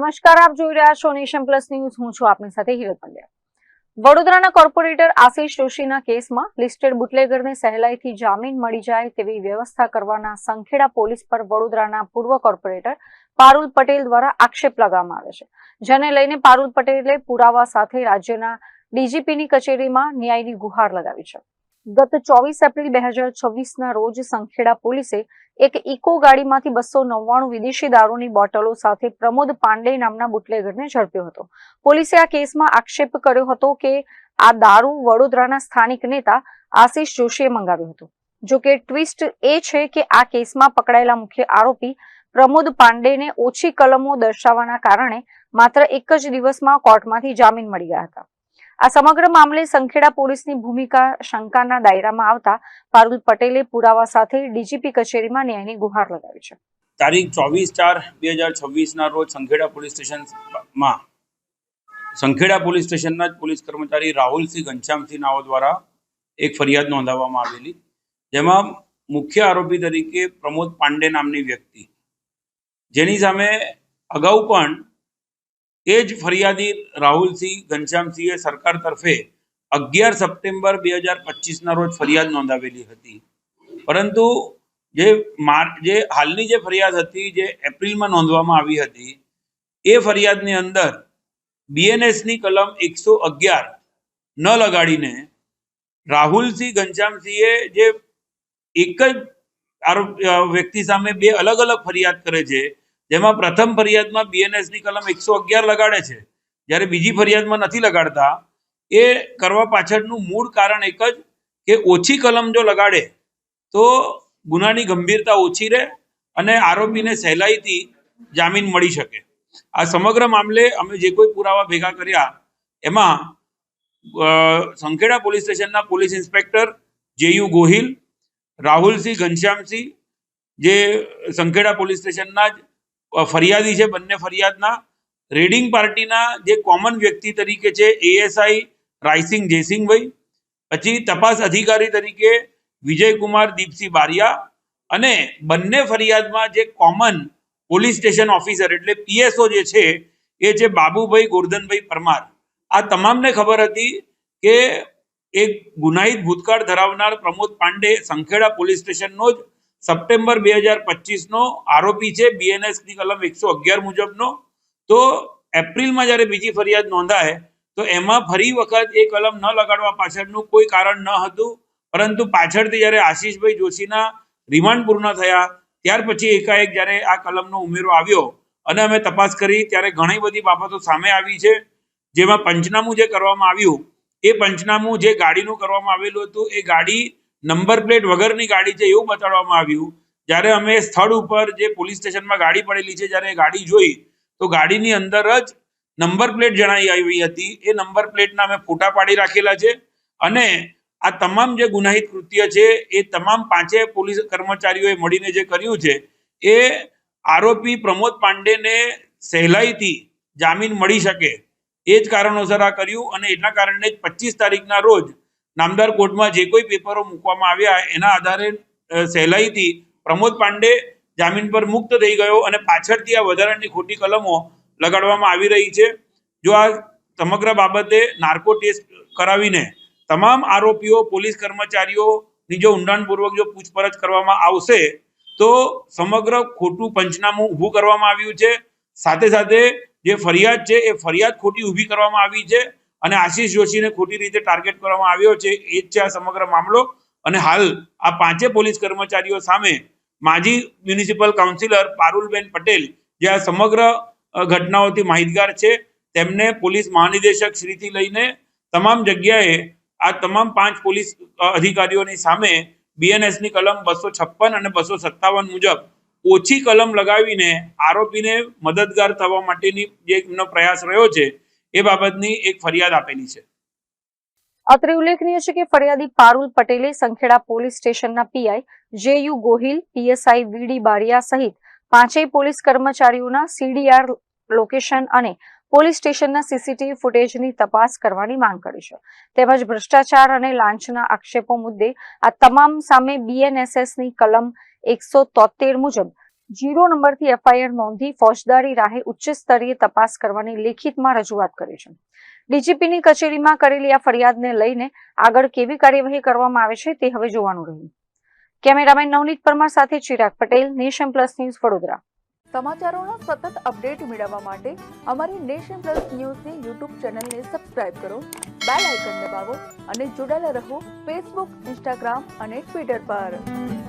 નમસ્કાર, આપ જોઈ રહ્યા છો નેશન પ્લસ ન્યૂઝ. હું છું આપની સાથે હિરલ પંડ્યા. વડોદરાના કોર્પોરેટર આશિષ જોશીના કેસમાં લિસ્ટેડ બુટલેગરને સહેલાઈથી જામીન મળી જાય તેવી વ્યવસ્થા કરવાના સંખેડા પોલીસ પર વડોદરાના પૂર્વ કોર્પોરેટર પારુલ પટેલ દ્વારા આક્ષેપ લગાવવામાં આવે છે, જેને લઈને પારુલ પટેલે પુરાવા સાથે રાજ્યના ડીજીપીની કચેરીમાં ન્યાયની ગુહાર લગાવી છે. ગત 24 એપ્રિલ 2026ના રોજ સંખેડા પોલીસે એક ઇકો ગાડીમાંથી 299 વિદેશી દારૂની બોટલો સાથે પ્રમોદ પાંડે નામના બુટલેગરને ઝડપ્યો હતો. પોલીસે આ કેસમાં આક્ષેપ કર્યો હતો કે આ દારૂ વડોદરાના સ્થાનિક નેતા આશિષ જોશીએ મંગાવ્યો હતો. જો કે ટ્વિસ્ટ એ છે કે આ કેસમાં પકડાયેલા મુખ્ય આરોપી પ્રમોદ પાંડેને ઓછી કલમો દર્શાવવાના કારણે માત્ર એક જ દિવસમાં કોર્ટમાંથી જામીન મળી ગયા હતા. આ સમગ્ર મામલે સંખેડા પોલીસની ભૂમિકા શંકાના દાયરામાં આવતા પારુલ પટેલે પુરાવા સાથે ડીજીપી કચેરીમાં ન્યાયની ગુહાર લગાવી છે. તારીખ 24/4/2026ના રોજ સંખેડા પોલીસ સ્ટેશનના જ પોલીસ કર્મચારી રાહુલસિંહ ઘનશ્યામસિંહ નાઓ દ્વારા એક ફરિયાદ નોંધાવવામાં આવેલી, જેમાં મુખ્ય આરોપી તરીકે પ્રમોદ પાંડે નામની વ્યક્તિ, જેની સામે અગાઉ પણ એ જ ફરિયાદી રાહુલસિંહ ઘનશ્યામસિંહે સરકાર તરફે 11 સપ્ટેમ્બર 2025ના રોજ ફરિયાદ નોંધાવેલી હતી. પરંતુ જે હાલની જે ફરિયાદ હતી, જે એપ્રિલમાં નોંધવામાં આવી હતી, એ ફરિયાદની અંદર બીએનએસની કલમ 111 ન લગાડીને રાહુલસિંહ ઘનશ્યામસિંહે જે એક જ વ્યક્તિ સામે બે અલગ અલગ ફરિયાદ કરે છે, જેમાં પ્રથમ ફરિયાદમાં બીએનએસની કલમ 111 લગાડે છે, જ્યારે બીજી ફરિયાદમાં નથી લગાડતા. એ કરવા પાછળનું મૂળ કારણ એક જ કે ઓછી કલમ જો લગાડે તો ગુનાની ગંભીરતા ઓછી રહે અને આરોપીને સહેલાઈથી જામીન મળી શકે. આ સમગ્ર મામલે અમે જે કોઈ પુરાવા ભેગા કર્યા એમાં સંખેડા પોલીસ સ્ટેશનના police inspector JU Gohil, Rahulsinh Ghanshyamsinh, જે સંખેડા પોલીસ સ્ટેશનના જ ફરિયાદી છે, બંને ફરિયાદના રેડિંગ પાર્ટીના જે કોમન વ્યક્તિ તરીકે છે એએસઆઈ રાયસિંગ જયસિંહભાઈ, પછી તપાસ અધિકારી તરીકે વિજયકુમાર દીપસિંહ બારિયા, અને બંને ફરિયાદમાં જે કોમન પોલીસ સ્ટેશન ઓફિસર એટલે પીએસઓ જે છે એ છે બાબુભાઈ ગોરધનભાઈ પરમાર. આ તમામને ખબર હતી કે એક ગુનાહિત ભૂતકાળ ધરાવનાર પ્રમોદ પાંડે સંખેડા પોલીસ સ્ટેશનનો જ સપ્ટેમ્બર 2025નો આરોપી છે બીએનએસની કલમ 111 મુજબનો. તો એપ્રિલમાં જ્યારે બીજી ફરિયાદ નોંધાય તો એમાં ફરી વખત એ કલમ ન લગાડવા પાછળનું કોઈ કારણ ન હતું, પરંતુ પાછળથી જ્યારે આશિષભાઈ જોશીના રિમાન્ડ પૂર્ણ થયા ત્યાર પછી એકાએક જ્યારે આ કલમનો ઉમેરો આવ્યો અને અમે તપાસ કરી ત્યારે ઘણી બધી બાબતો સામે આવી છે, જેમાં પંચનામું જે કરવામાં આવ્યું એ પંચનામું જે ગાડીનું કરવામાં આવેલું હતું એ ગાડી નંબર પ્લેટ વગરની ગાડી છે એવું બતાડવામાં આવ્યું. જ્યારે અમે સ્થળ ઉપર જે પોલીસ સ્ટેશનમાં ગાડી પડેલી છે, જ્યારે ગાડી જોઈ તો ગાડીની અંદર જ નંબર પ્લેટ જણાઈ આવી હતી. એ નંબર પ્લેટના અમે ફોટા પાડી રાખેલા છે અને આ તમામ જે ગુનાહિત કૃત્ય છે એ તમામ પાંચે પોલીસ કર્મચારીઓએ મળીને જે કર્યું છે એ આરોપી પ્રમોદ પાંડેને સહેલાઈથી જામીન મળી શકે એ જ કારણોસર આ કર્યું. અને એના કારણે જ 25 તારીખના રોજ નામદાર કોર્ટમાં જે કોઈ પેપરો મૂકવામાં આવ્યા એના આધારે સહેલાઈથી પ્રમોદ પાંડે જામીન પર મુક્ત થઈ ગયો અને પાછળથી આ વધારાની ખોટી કલમો લગાડવામાં આવી રહી છે. જો આ સમગ્ર બાબતે નાર્કો ટેસ્ટ કરાવીને તમામ આરોપીઓ પોલીસ કર્મચારીઓની જો ઊંડાણપૂર્વક જો પૂછપરછ કરવામાં આવશે તો સમગ્ર ખોટું પંચનામું ઊભું કરવામાં આવ્યું છે. સાથે સાથે જે ફરિયાદ છે એ ફરિયાદ ખોટી ઊભી કરવામાં આવી છે અને આશિષ જોશીને ખોટી રીતે ટાર્ગેટ કરવામાં આવ્યો છે. એ જ છે આ સમગ્ર મામલો. અને હાલ આ પાંચે પોલીસ કર્મચારીઓ સામે માજી મ્યુનિસિપલ કાઉન્સિલર પારુલબેન પટેલ, જે આ સમગ્ર ઘટનાઓથી માહિતગાર છે, તેમને પોલીસ મહાનિદેશક શ્રીથી લઈને તમામ જગ્યાએ આ તમામ 5 પોલીસ અધિકારીઓની સામે બીએનએસની કલમ 256 અને 257 મુજબ ઓછી કલમ લગાવીને આરોપીને મદદગાર થવા માટેની જે એમનો પ્રયાસ રહ્યો છે એ બાબતની એક ફરિયાદ આપેલી છે. અત્રે ઉલ્લેખનીય છે કે ફરિયાદી પારુલ પટેલે સંખેડા પોલીસ સ્ટેશનના પીઆઈ જેયુ ગોહિલ, પીએસઆઈ વીડી બારિયા સહિત પાંચેય પોલીસ કર્મચારીઓના સીડીઆર લોકેશન અને પોલીસ સ્ટેશનના સીસીટીવી ફૂટેજની તપાસ કરવાની માંગ કરી છે. તેમજ ભ્રષ્ટાચાર અને લાંચના આક્ષેપો મુદ્દે આ તમામ સામે બીએનએસએસની કલમ 173 મુજબ 0 નંબરથી એફઆઈઆર નોંધી ફોજદારી રાહે ઉચ્ચ સ્તરીય તપાસ કરવાની લેખિતમાં રજૂઆત કરી છે. ડીજીપીની કચેરીમાં કરેલી આ ફરિયાદને લઈને આગળ કેવી કાર્યવાહી કરવામાં આવે છે તે હવે જોવાનું રહ્યું. કેમેરામેન નવનીત પરમાર સાથે Chirag Patel, nation plus news, Vadodara. સમાચારોના સતત અપડેટ મેળવવા માટે અમારી નેશન પ્લસ ન્યૂઝની યુટ્યુબ ચેનલને સબસ્ક્રાઇબ કરો, બેલ આઇકન દબાવો અને જોડાયેલા રહો ફેસબુક, ઇન્સ્ટાગ્રામ અને ટ્વિટર પર.